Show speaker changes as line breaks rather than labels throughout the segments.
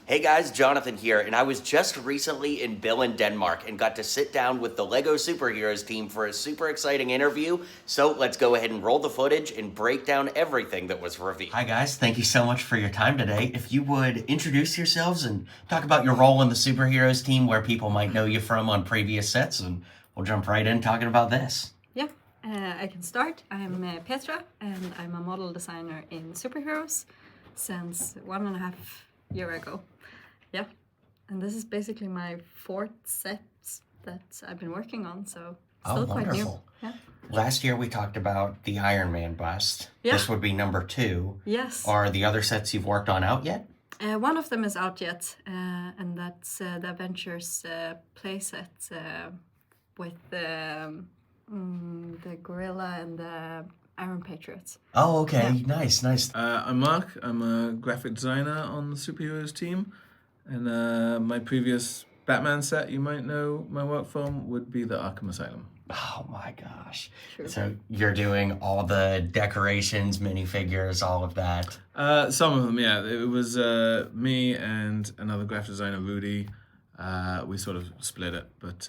Hey guys, Jonathan here, and I was just recently in Billund, Denmark, and got to sit down with the LEGO Superheroes team for a super exciting interview. So let's go ahead and roll the footage and break down everything that was revealed. Hi guys, thank you so much for your time today. If you would introduce yourselves and talk about your role in the Superheroes team, where people might know you from on previous sets, and we'll jump right in talking about this.
Yeah, I can start. I'm Petra, and I'm a model designer in Superheroes since 1.5 years ago. Yeah, and this is basically my 4th set that I've been working on, so still quite new. Yeah.
Last year we talked about the Iron Man bust.
Yeah.
This would be number 2.
Yes.
Are the other sets you've worked on out yet?
One of them is out yet, and that's the Adventures playset with the Gorilla and the Iron Patriots.
Oh, okay. Yeah. Nice.
I'm Mark. I'm a graphic designer on the Superheroes team. And my previous Batman set, you might know my work from, would be the Arkham Asylum.
Oh my gosh.
True.
So you're doing all the decorations, minifigures, all of that?
Some of them, yeah. It was me and another graphic designer, Rudy. We sort of split it, but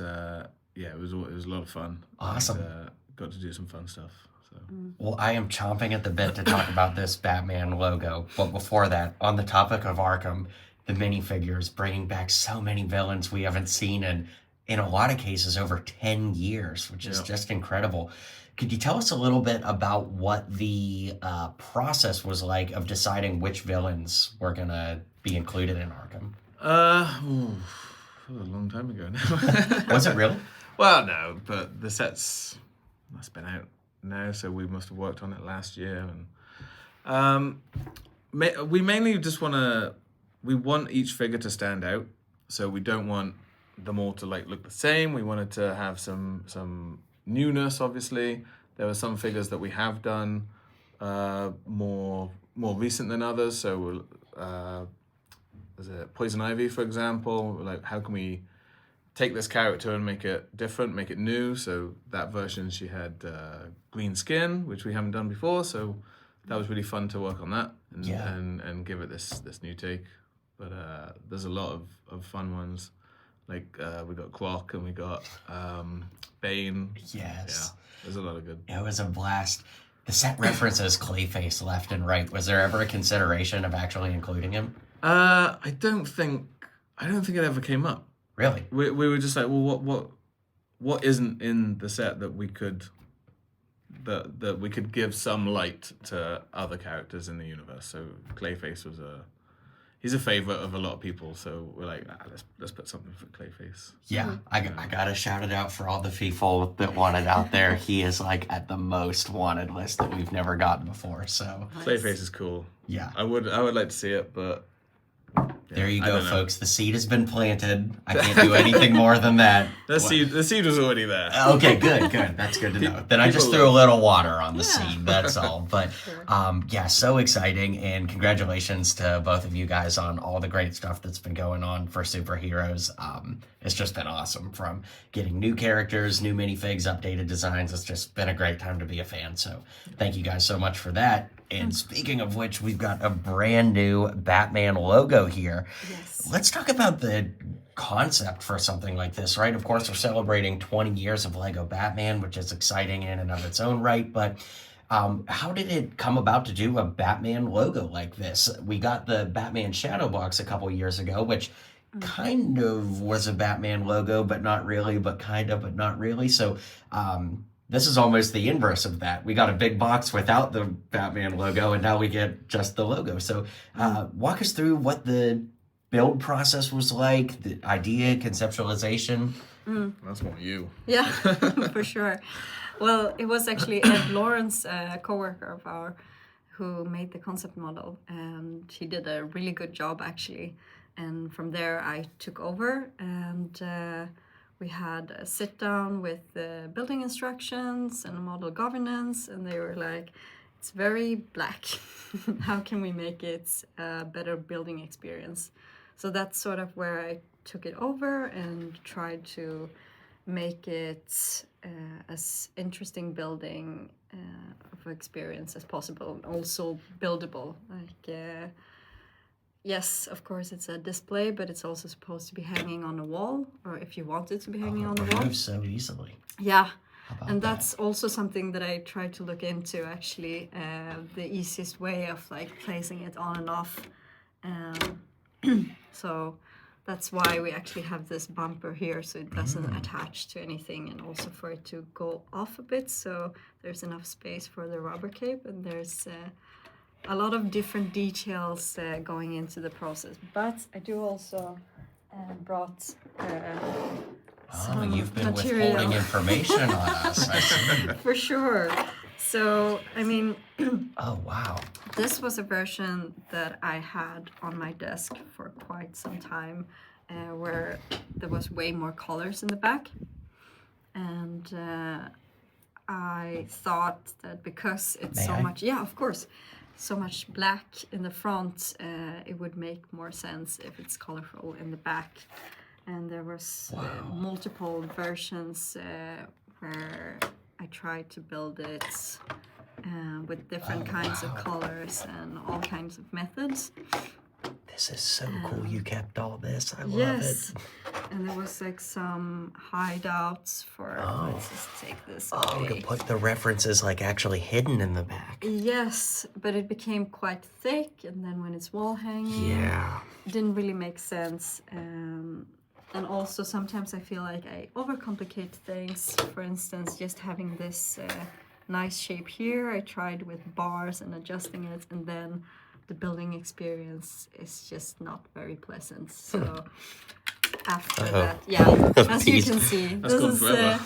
yeah, it was a lot of fun.
Awesome.
And, got to do some fun stuff. So.
Well, I am chomping at the bit to talk about this Batman logo. But before that, on the topic of Arkham, the minifigures bringing back so many villains we haven't seen in a lot of cases over 10 years, which is just incredible. Could you tell us a little bit about what the process was like of deciding which villains were going to be included in Arkham?
A long time ago now.
Was it really?
Well, no, but the set's must have been out now, so we must have worked on it last year. And we mainly just we want each figure to stand out, so we don't want them all to look the same. We wanted to have some newness. Obviously, there were some figures that we have done more recent than others. So, is it Poison Ivy, for example? Like, how can we take this character and make it different, make it new? So that version, she had green skin, which we haven't done before. So that was really fun to work on that and give it this new take. But there's a lot of fun ones. Like we got Croc and we got Bane.
Yes.
Yeah, there's a lot of good.
It was a blast. The set references Clayface left and right. Was there ever a consideration of actually including him?
I don't think it ever came up.
Really?
We were just like, well, what isn't in the set that we could that we could give some light to other characters in the universe. So Clayface was he's a favorite of a lot of people, so we're like, let's put something for Clayface.
Yeah, I gotta shout it out for all the people that want it out there. He is at the most wanted list that we've never gotten before. So
Clayface is cool.
Yeah,
I would like to see it, but
there you go, folks. The seed has been planted. I can't do anything more than that.
The seed was already there.
Okay, good. That's good to know. Then I just threw a little water on the seed. That's all. But yeah, so exciting, and congratulations to both of you guys on all the great stuff that's been going on for Superheroes. It's just been awesome, from getting new characters, new minifigs, updated designs. It's just been a great time to be a fan. So thank you guys so much for that. And speaking of which, we've got a brand new Batman logo here.
Yes.
Let's talk about the concept for something like this, right? Of course, we're celebrating 20 years of LEGO Batman, which is exciting in and of its own right. But how did it come about to do a Batman logo like this? We got the Batman Shadow Box a couple years ago, which kind of was a Batman logo, but not really, but kind of, but not really. So this is almost the inverse of that. We got a big box without the Batman logo, and now we get just the logo. So walk us through what the build process was like, the idea, conceptualization.
That's more you.
Yeah, for sure. Well, it was actually Ed Lawrence, a coworker of ours, who made the concept model, and he did a really good job, actually. And from there, I took over, and we had a sit down with the building instructions and model governance, and they were like, it's very black. How can we make it a better building experience? So that's sort of where I took it over and tried to make it as interesting building of experience as possible, and also buildable. Yes, of course, it's a display, but it's also supposed to be hanging on the wall, or if you want it to be hanging on the wall.
Moves so easily.
Yeah,
How about
and
that?
that's also something that I try to look into, actually, the easiest way of like placing it on and off. So that's why we actually have this bumper here, so it doesn't attach to anything, and also for it to go off a bit, so there's enough space for the rubber cape, and there's a lot of different details going into the process. But I do also brought some
You've been
material.
withholding information on us. I see.
For sure. So, I mean,
Oh, wow.
this was a version that I had on my desk for quite some time, where there was way more colors in the back. And I thought that because it's
May
so
I?
much, yeah, of course, so much black in the front, it would make more sense if it's colorful in the back. And there was multiple versions where I tried to build it with different kinds of colors and all kinds of methods.
This is so cool. You kept all this. I love
Yes,
it.
and there was like some hideouts for. Let's just take this
Oh,
away.
to put the references like actually hidden in the back.
Yes, but it became quite thick, and then when it's wall hanging,
Yeah.
it didn't really make sense. And also sometimes I feel like I overcomplicate things. For instance, just having this nice shape here, I tried with bars and adjusting it, and then the building experience is just not very pleasant. So after that, yeah, as you can see,
That's gone forever.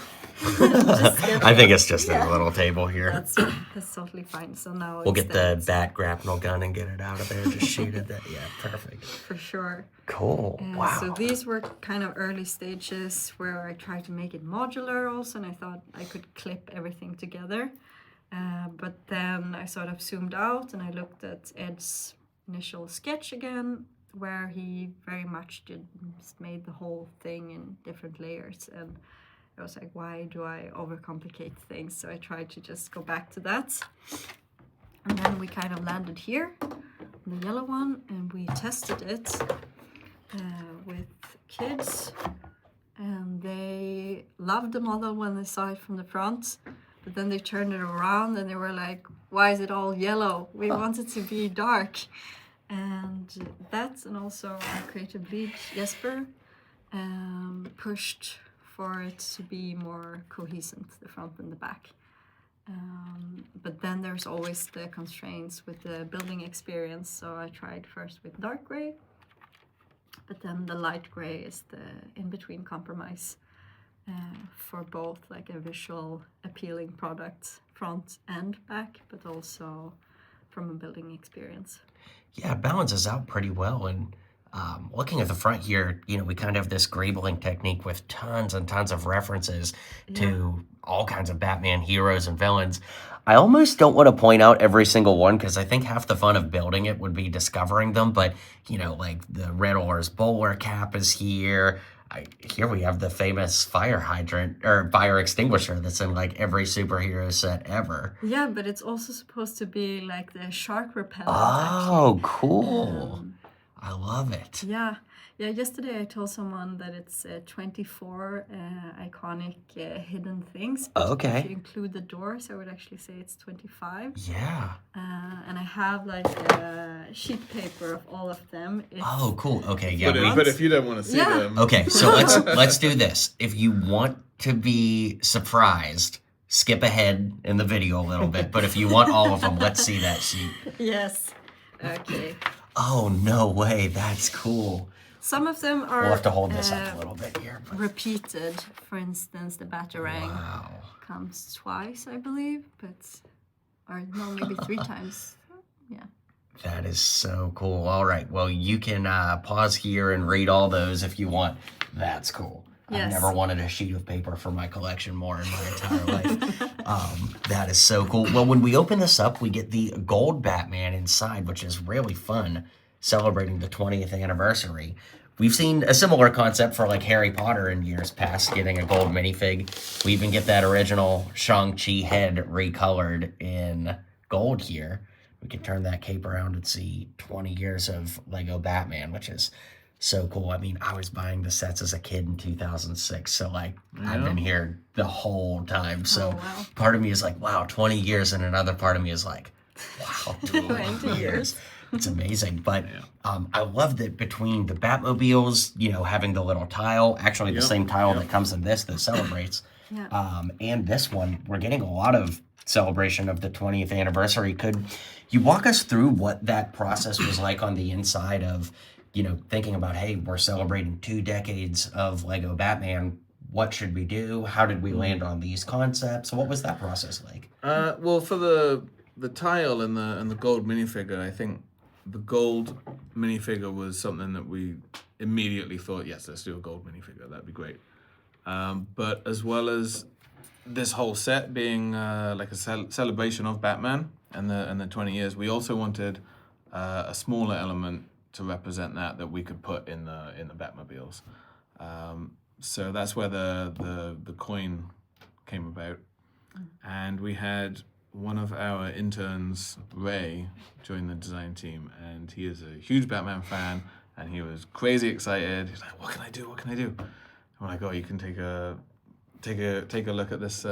I think it's just a little table here.
that's totally fine. So now
We'll get the
instead,
bat grapnel gun and get it out of there. Just shoot it. Yeah, perfect.
for sure.
Cool. Wow.
So these were kind of early stages where I tried to make it modular also, and I thought I could clip everything together. But then I sort of zoomed out and I looked at Ed's initial sketch again, where he very much just made the whole thing in different layers. And I was like, why do I overcomplicate things? So I tried to just go back to that. And then we kind of landed here, the yellow one, and we tested it with kids. And they loved the model when they saw it from the front. But then they turned it around and they were like, why is it all yellow? We want it to be dark. And that, and also our creative lead, Jesper, pushed for it to be more cohesive, the front and the back. But then there's always the constraints with the building experience. So I tried first with dark gray, but then the light gray is the in-between compromise. For both like a visual appealing product front and back, but also from a building experience.
Yeah, it balances out pretty well. And looking at the front here, you know, we kind of have this greybling technique with tons and tons of references to all kinds of Batman heroes and villains. I almost don't want to point out every single one because I think half the fun of building it would be discovering them. But, you know, like the Riddler's bowler cap is here. Here we have the famous fire hydrant or fire extinguisher that's in like every superhero set ever.
Yeah, but it's also supposed to be like the shark repellent.
Oh, cool. I love it.
Yeah. Yesterday I told someone that it's 24 iconic hidden things. But
Okay.
if you include the doors, I would actually say it's 25.
Yeah.
And I have like a sheet paper of all of them.
Oh, cool. Okay, yeah.
But if you don't want to see
Yeah.
them,
Okay, so let's do this. If you want to be surprised, skip ahead in the video a little bit. But if you want all of them, let's see that sheet.
Yes. Okay.
Oh, no way. That's cool.
Some of them are
We'll have to hold this up a little bit here. But
repeated. For instance, the Batarang
wow.
comes twice, I believe, or no, maybe 3 times. Yeah.
That is so cool. All right. Well, you can pause here and read all those if you want. That's cool.
Yes.
I've never wanted a sheet of paper for my collection more in my entire life. That is so cool. Well, when we open this up, we get the gold Batman inside, which is really fun, celebrating the 20th anniversary. We've seen a similar concept for like Harry Potter in years past, getting a gold minifig. We even get that original Shang-Chi head recolored in gold here. we can turn that cape around and see 20 years of Lego Batman, which is so cool. I mean, I was buying the sets as a kid in 2006, so like I've been here the whole time. So
wow.
part of me is like, wow, 20 years, and another part of me is like, wow, 20 years. It's amazing. But I love that between the Batmobiles, you know, having the little tile, actually the same tile that comes in this that celebrates, and this one, we're getting a lot of celebration of the 20th anniversary. Could you walk us through what that process was like on the inside of, you know, thinking about, hey, we're celebrating 2 decades of Lego Batman. What should we do? How did we land on these concepts? What was that process like?
Well, for the tile and the gold minifigure, I think the gold minifigure was something that we immediately thought, yes, let's do a gold minifigure. That'd be great. But as well as this whole set being like a celebration of Batman and the 20 years, we also wanted a smaller element to represent that we could put in the Batmobiles. So that's where the coin came about. And we had one of our interns, Ray, join the design team, and he is a huge Batman fan, and he was crazy excited. He's like, "What can I do? What can I do?" I'm like, "Oh, you can take a look at this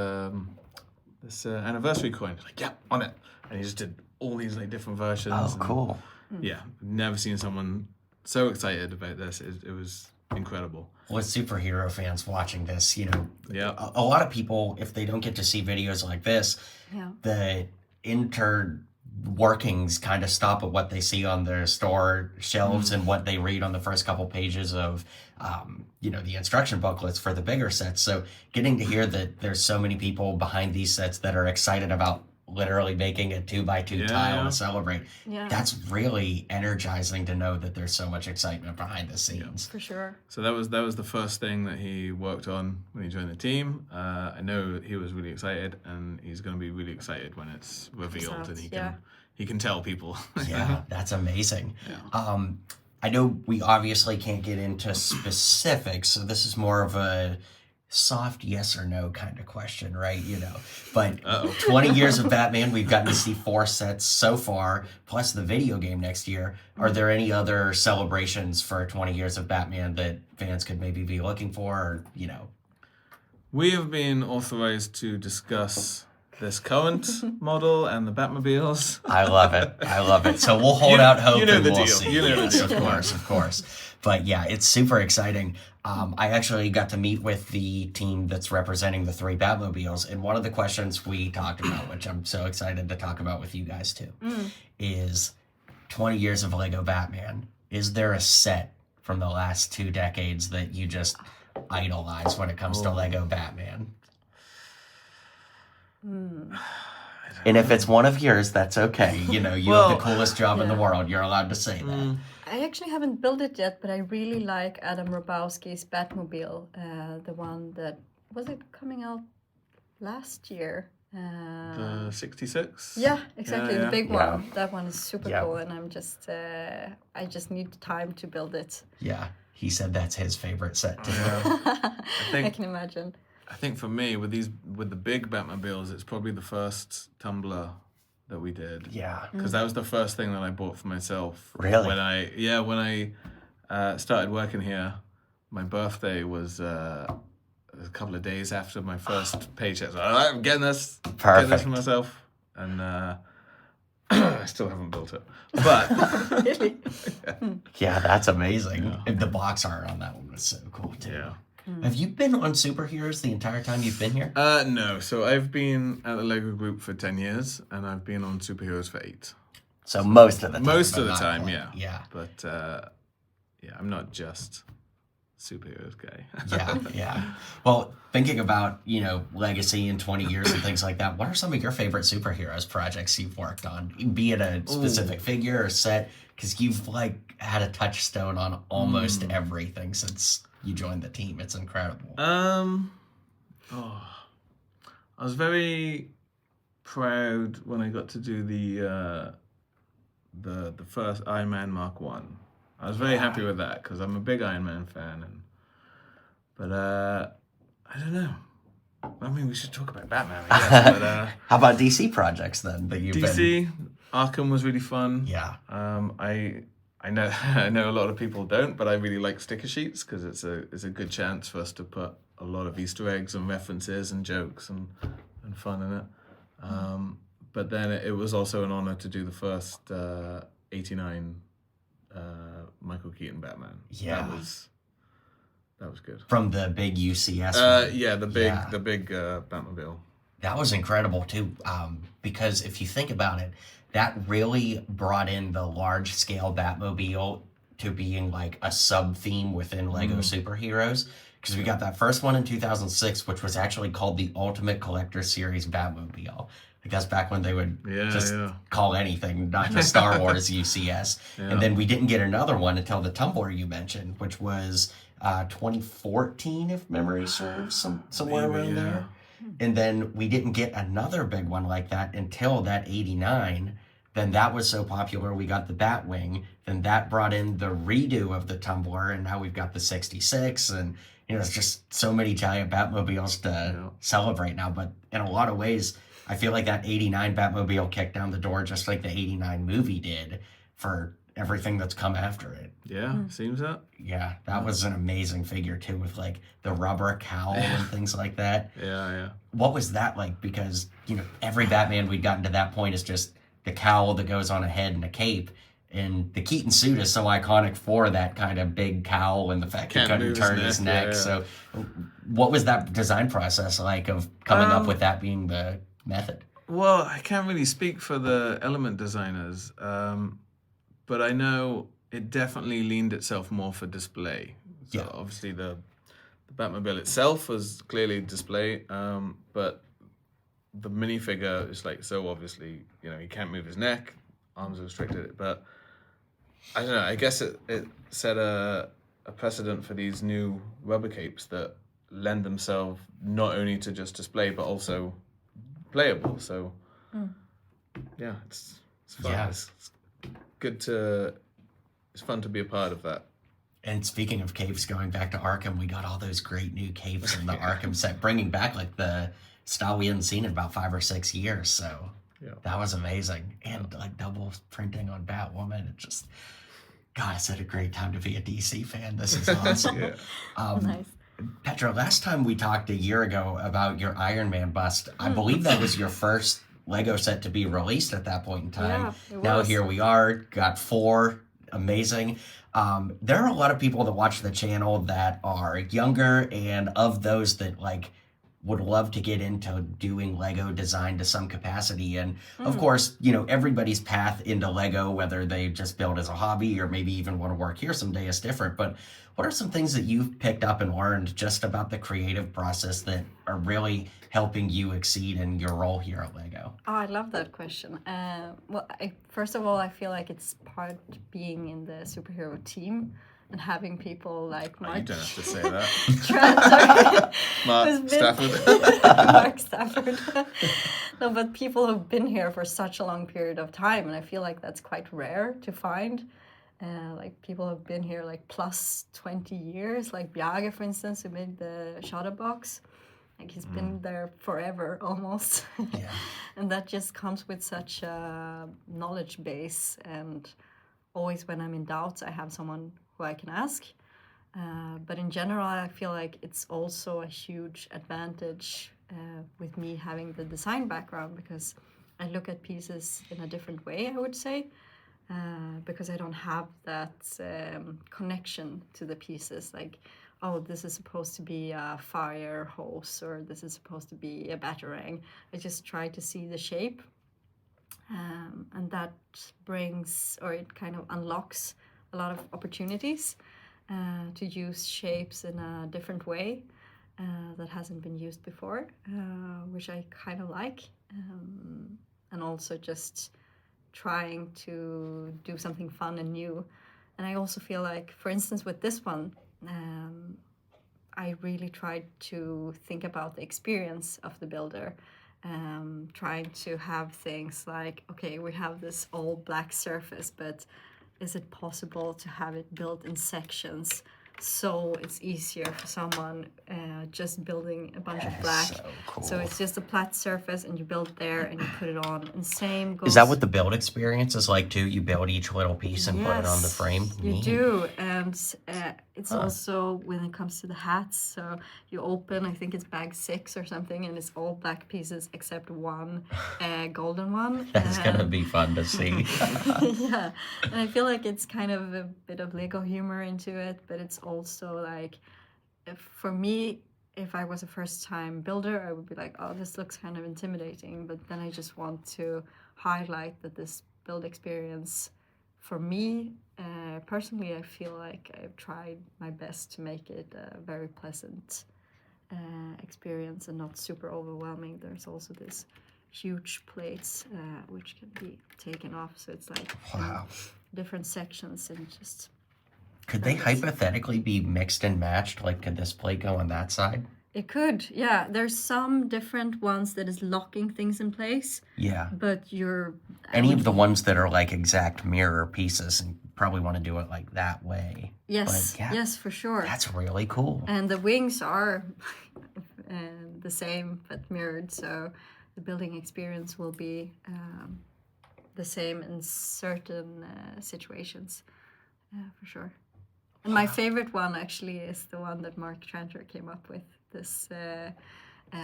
this anniversary coin." He's like, "Yeah, on it." And he just did all these like different versions.
Oh, cool.
Yeah, never seen someone so excited about this. It was incredible.
With superhero fans watching this, you know,
Yeah.
a lot of people, if they don't get to see videos like this, the inner workings kind of stop at what they see on their store shelves and what they read on the first couple pages of, you know, the instruction booklets for the bigger sets. So getting to hear that there's so many people behind these sets that are excited about literally making a 2x2 tile to celebrate. That's really energizing to know that there's so much excitement behind the scenes.
For sure.
So that was the first thing that he worked on when he joined the team. I know he was really excited, and he's going to be really excited when it's revealed, and he can tell people.
Yeah, that's amazing. I know we obviously can't get into specifics, so this is more of a soft yes or no kind of question, right? You know, but 20 years of Batman, we've gotten to see 4 sets so far, plus the video game next year. Are there any other celebrations for 20 years of Batman that fans could maybe be looking for, or, you know?
We have been authorized to discuss this current model and the Batmobiles.
I love it. I love it. So we'll hold out hope.
You know
and
the
we'll
deal.
See.
You know the deal.
Of course, of course. But yeah, it's super exciting. I actually got to meet with the team that's representing the 3 Batmobiles, and one of the questions we talked about, which I'm so excited to talk about with you guys too, is 20 years of Lego Batman. Is there a set from the last 2 decades that you just idolize when it comes to Lego Batman? And if it's one of yours, that's okay. You know, you have the coolest job in the world. You're allowed to say that.
I actually haven't built it yet, but I really like Adam Robowski's Batmobile. The one that, was it coming out last year?
The 66?
Yeah, exactly. The big
Yeah.
one. That one is super cool, and I'm just, I just need time to build it.
Yeah, he said that's his favorite set too.
I can imagine.
I think for me, with the big Batmobiles, it's probably the first tumbler that we did.
Yeah.
Because that was the first thing that I bought for myself.
Really?
When I started working here, my birthday was a couple of days after my first paycheck. So I'm getting this for myself, and I still haven't built it. But
Really?
Yeah, that's amazing. And the box art on that one was so cool too.
Yeah.
Have you been on Superheroes the entire time you've been here?
No. So I've been at the LEGO Group for 10 years, and I've been on Superheroes for 8.
So most of the time.
Most of
but
the
not
time,
quite.
yeah.
Yeah.
But yeah, I'm not just superheroes guy.
Yeah. Well, thinking about, you know, legacy in 20 years and things like that, what are some of your favorite superheroes projects you've worked on? Be it a specific figure or set, because you've like had a touchstone on almost everything since you joined the team. It's incredible.
I was very proud when I got to do the first Iron Man Mark 1. I was very happy with that because I'm a big Iron Man fan, but I don't know. I mean, we should talk about Batman, I guess. But,
How about DC projects then that you've been?
DC, Arkham was really fun.
Yeah.
I know I know a lot of people don't, but I really like sticker sheets because it's a good chance for us to put a lot of Easter eggs and references and jokes and fun in it. But then it was also an honor to do the first 89 Michael Keaton Batman.
Yeah.
That was good.
From the big UCS one.
Yeah, the big Batmobile.
That was incredible too, because if you think about it, that really brought in the large scale Batmobile to being like a sub theme within LEGO Superheroes. Because we got that first one in 2006, which was actually called the Ultimate Collector Series Batmobile. I guess back when they would call anything, not just Star Wars UCS.
Yeah.
And then we didn't get another one until the Tumbler you mentioned, which was 2014, if memory serves, somewhere
Maybe,
around there. And then we didn't get another big one like that until that 89. Then that was so popular, we got the Batwing. Then that brought in the redo of the Tumbler, and now we've got the 66. And, it's just so many giant Batmobiles to celebrate now. But in a lot of ways, I feel like that 89 Batmobile kicked down the door just like the 89 movie did for everything that's come after it.
Yeah, seems that.
Yeah, that was an amazing figure too, with like the rubber cowl and things like that.
Yeah.
What was that like? Because, every Batman we'd gotten to that point is just the cowl that goes on a head and a cape. And the Keaton suit is so iconic for that kind of big cowl and the fact he couldn't turn his neck.
Yeah.
So what was that design process like of coming up with that being the method?
Well, I can't really speak for the element designers, but I know it definitely leaned itself more for display. So obviously the Batmobile itself was clearly display, but the minifigure is like so obviously, he can't move his neck, arms are restricted, but I don't know, I guess it set a precedent for these new rubber capes that lend themselves not only to just display but also playable. So yeah, it's fun.
Yeah.
It's fun to be a part of that.
And speaking of capes, going back to Arkham, we got all those great new capes in the Arkham set, bringing back like the style we hadn't seen in about 5 or 6 years. So that was amazing. And like double printing on Batwoman. It just, God, it's such a great time to be a DC fan. This is awesome.
Nice.
Petra, last time we talked a year ago about your Iron Man bust, I believe that was your first Lego set to be released at that point in time.
Yeah, it
now
was.
here we are, got 4, amazing. There are a lot of people that watch the channel that are younger, and of those that like would love to get into doing Lego design to some capacity. And of course, everybody's path into Lego, whether they just build as a hobby or maybe even want to work here someday, is different. But what are some things that you've picked up and learned just about the creative process that are really helping you exceed in your role here at Lego?
Oh, I love that question. First of all, I feel like it's part being in the superhero team and having people like Mark.
You don't have to say that.
Mark
Stafford.
Mark Stafford. No, but people who've been here for such a long period of time, and I feel like that's quite rare to find. Like people have been here like plus 20 years, like Bjarge, for instance, who made the Shutterbox. Like he's been there forever almost.
Yeah.
And that just comes with such a knowledge base. And always when I'm in doubt, I have someone who I can ask. But in general, I feel like it's also a huge advantage with me having the design background, because I look at pieces in a different way, I would say. Because I don't have that connection to the pieces, like, oh, this is supposed to be a fire hose, or this is supposed to be a batarang. I just try to see the shape, and that brings, or it kind of unlocks a lot of opportunities to use shapes in a different way that hasn't been used before, which I kind of like, and also just trying to do something fun and new. And I also feel like, for instance, with this one, I really tried to think about the experience of the builder, trying to have things like, okay, we have this all black surface, but is it possible to have it built in sections so it's easier for someone just building a bunch of
That is
black.
so cool.
So it's just a flat surface, and you build there, and you put it on. And same goes.
Is that what the build experience is like too? You build each little piece and put it on the
Yes,
frame?
you
Neat.
do, and it's also when it comes to the hats. So you open, I think it's bag 6 or something, and it's all black pieces except one golden one.
That's gonna be fun to see.
Yeah, and I feel like it's kind of a bit of Lego humor into it, but it's also like, for me, if I was a first-time builder, I would be like, oh, this looks kind of intimidating, but then I just want to highlight that this build experience, for me, personally, I feel like I've tried my best to make it a very pleasant experience and not super overwhelming. There's also this huge plates which can be taken off, so it's like
Wow.
different sections, and just
Could they hypothetically be mixed and matched? Like, could this plate go on that side?
it could, yeah. There's some different ones that is locking things in place,
Yeah.
but
Any of the ones that are like exact mirror pieces, and probably want to do it like that way.
yes,
But, yeah,
yes, for sure.
That's really cool.
And the wings are the same but mirrored, so the building experience will be the same in certain situations, for sure. And my favorite one actually is the one that Mark Tranter came up with, this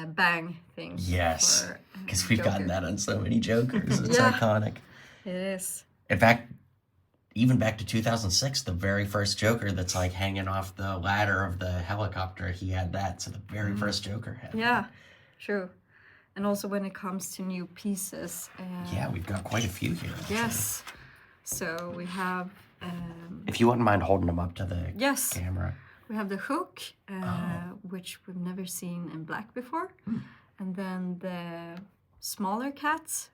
bang thing.
Yes,
for,
because we've gotten
Joker.
that on so many Jokers. It's
Yeah.
iconic.
It is.
In fact, even back to 2006, the very first Joker that's like hanging off the ladder of the helicopter, he had that. So the very first Joker had
Yeah,
that.
true. And also when it comes to new pieces.
Yeah, we've got quite a few here. actually.
Yes. So we have.
If you wouldn't mind holding them up to the
Yes.
camera.
We have the hook, which we've never seen in black before. And then the smaller cats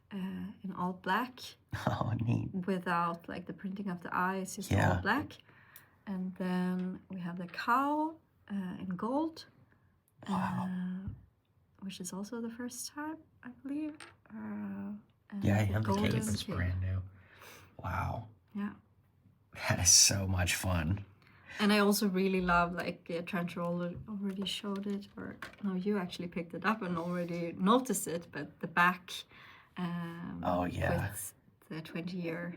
in all black,
Oh, neat.
without like the printing of the eyes, just
Yeah.
all black. And then we have the cow in gold, which is also the first time, I believe. And
Yeah, and the
golden
cape is
cape.
brand new. Wow.
Yeah.
That is so much fun.
And I also really love, like, Trencher already showed it, or no, you actually picked it up and already noticed it, but the back
Oh, yeah.
with the 20-year,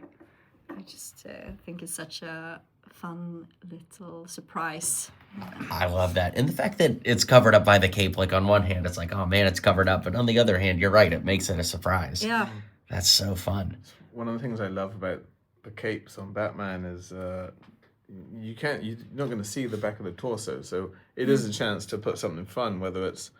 I just think it's such a fun little surprise.
I love that. And the fact that it's covered up by the cape, like on one hand, it's like, oh man, it's covered up. But on the other hand, you're right, it makes it a surprise.
Yeah.
That's so fun.
One of the things I love about the capes on Batman is you're not going to see the back of the torso, so it is a chance to put something fun, whether it's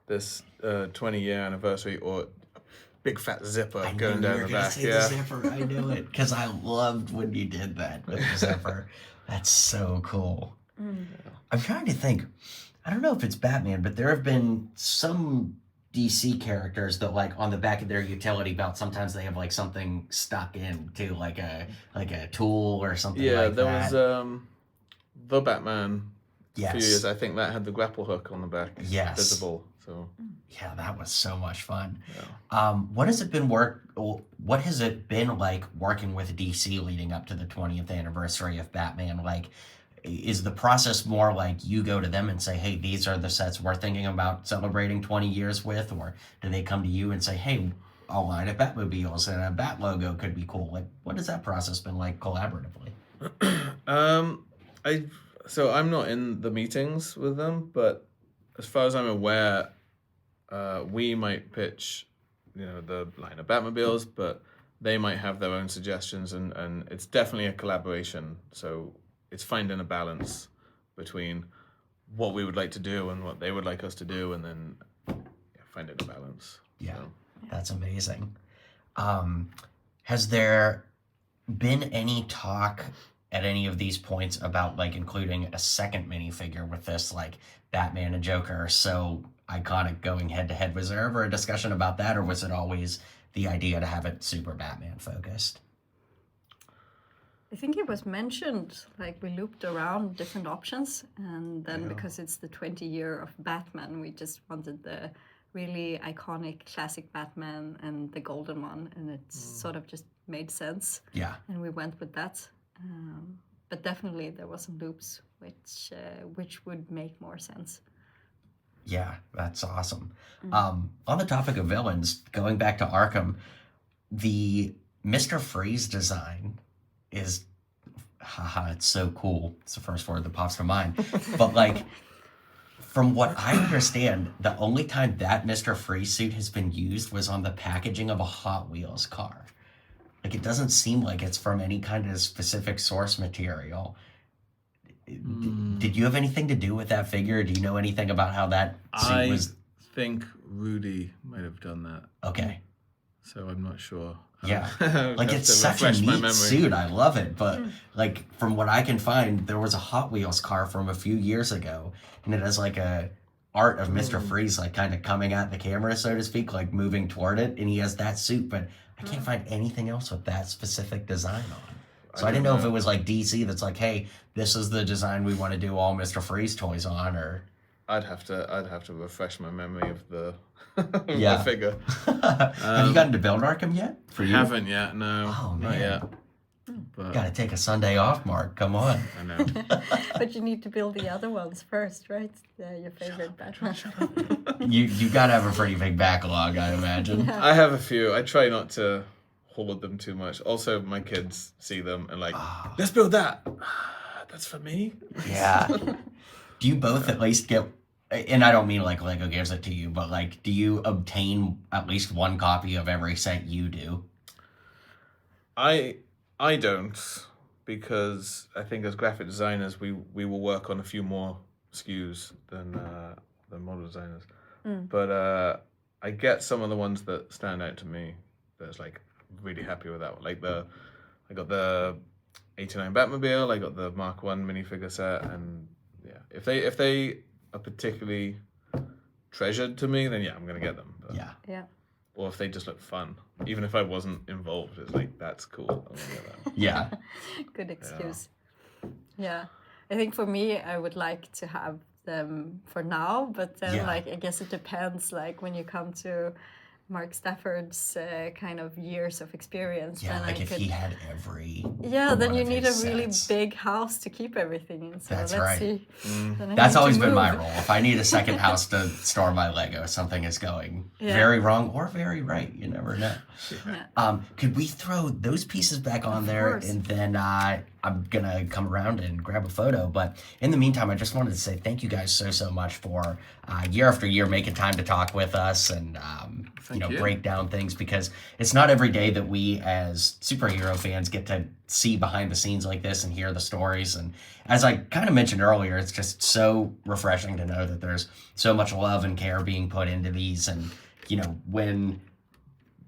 this 20-year anniversary or a big fat zipper going down the back.
The zipper. I knew it because I loved when you did that with the zipper. That's so cool. I'm trying to think. I don't know if it's Batman, but there have been some DC characters that, like, on the back of their utility belt, sometimes they have like something stuck in to like a tool or something.
Yeah,
like
there
that.
was the Batman.
Yes.
A few years, I think that had the grapple hook on the back.
Yes.
Visible. So.
Yeah, that was so much fun.
Yeah.
What has it been like working with DC leading up to the 20th anniversary of Batman? Like, is the process more like you go to them and say, hey, these are the sets we're thinking about celebrating 20 years with? Or do they come to you and say, hey, a line of Batmobiles and a Bat logo could be cool? Like, what has that process been like collaboratively?
So I'm not in the meetings with them, but as far as I'm aware, we might pitch, the line of Batmobiles, but they might have their own suggestions, and it's definitely a collaboration. So it's finding a balance between what we would like to do and what they would like us to do, and then finding a balance.
Yeah,
So.
That's amazing. Has there been any talk at any of these points about like including a second minifigure with this, like Batman and Joker are so iconic going head to head? Was there ever a discussion about that, or was it always the idea to have it super Batman focused?
I think it was mentioned, like we looped around different options, and then because it's the 20-year of Batman, we just wanted the really iconic classic Batman and the golden one, and it sort of just made sense.
Yeah.
And we went with that. but definitely there was some loops which would make more sense.
Yeah, that's awesome. On the topic of villains, going back to Arkham, the Mr. Freeze design is, haha, it's so cool. It's the first word that pops to mind. But like, from what I understand, the only time that Mr. Freeze suit has been used was on the packaging of a Hot Wheels car. Like, it doesn't seem like it's from any kind of specific source material. Did you have anything to do with that figure? Do you know anything about how that suit was?
I think Rudy might have done that.
Okay.
So I'm not sure.
Yeah.
I'd
Like,
have
it's
to
such a
refresh my
neat
memory.
suit. I love it. But, like, from what I can find, there was a Hot Wheels car from a few years ago, and it has, like, a art of Mr. Freeze, like, kind of coming at the camera, so to speak, like, moving toward it, and he has that suit, but I can't find anything else with that specific design on. So I didn't know if it was, like, DC that's like, hey, this is the design we want to do all Mr. Freeze toys on, or...
I'd have to refresh my memory of the,
Yeah.
the figure.
Have you gotten to Billund Arkham yet? For you?
Haven't yet, no.
Oh,
Not
man.
yet. But
Gotta take a Sunday off, Mark. Come on.
I know.
But you need to build the other ones first, right? Your favorite Batman.
You gotta have a pretty big backlog, I imagine.
I have a few. I try not to hoard them too much. Also, my kids see them and like, let's build that. That's for me.
Yeah. Do you both at least get, and I don't mean like Lego gives it to you, but like, do you obtain at least one copy of every set you do?
I don't, because I think as graphic designers we will work on a few more SKUs than model designers. But I get some of the ones that stand out to me. That's like really happy with that one. Like I got the 89 Batmobile. I got the Mark 1 minifigure set, and yeah, if they are particularly treasured to me, then yeah, I'm gonna get them. But,
Yeah.
Yeah.
or if they just look fun, even if I wasn't involved, it's like that's cool. I'm gonna get that.
Yeah.
Good excuse. Yeah. I think for me, I would like to have them for now, but then
Yeah.
like I guess it depends. Like when you come to Mark Stafford's kind of years of experience,
Yeah,
then
like
I
if
could.
he had every
Then
one
you
of
need a
his
really
sets.
big house to keep everything in. So
That's
let's
right.
see. Then I
That's
need to
always been my
move.
role. If I need a second house to store my Lego, something is going
Yeah.
very wrong or very right. You never know.
Yeah.
Could we throw those pieces back on there,
course.
and then I'm gonna come around and grab a photo. But in the meantime, I just wanted to say thank you guys so much for year after year making time to talk with us and
you.
break down things, because it's not every day that we as superhero fans get to see behind the scenes like this and hear the stories. And as I kind of mentioned earlier, it's just so refreshing to know that there's so much love and care being put into these. And when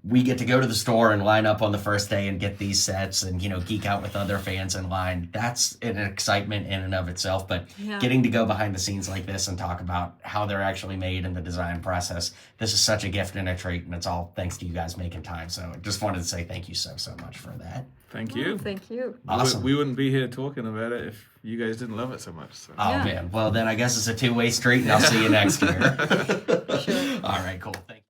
we get to go to the store and line up on the first day and get these sets and, geek out with other fans in line, that's an excitement in and of itself. But
Yeah.
getting to go behind the scenes like this and talk about how they're actually made in the design process, this is such a gift and a treat, and it's all thanks to you guys making time. So I just wanted to say thank you so much for that.
Thank you.
Thank you.
Awesome.
We wouldn't be here talking about it if you guys didn't love it so much. So.
Oh,
Yeah.
man. Well, then I guess it's a two-way street, and I'll see you next year.
Sure.
All right, cool. Thank you.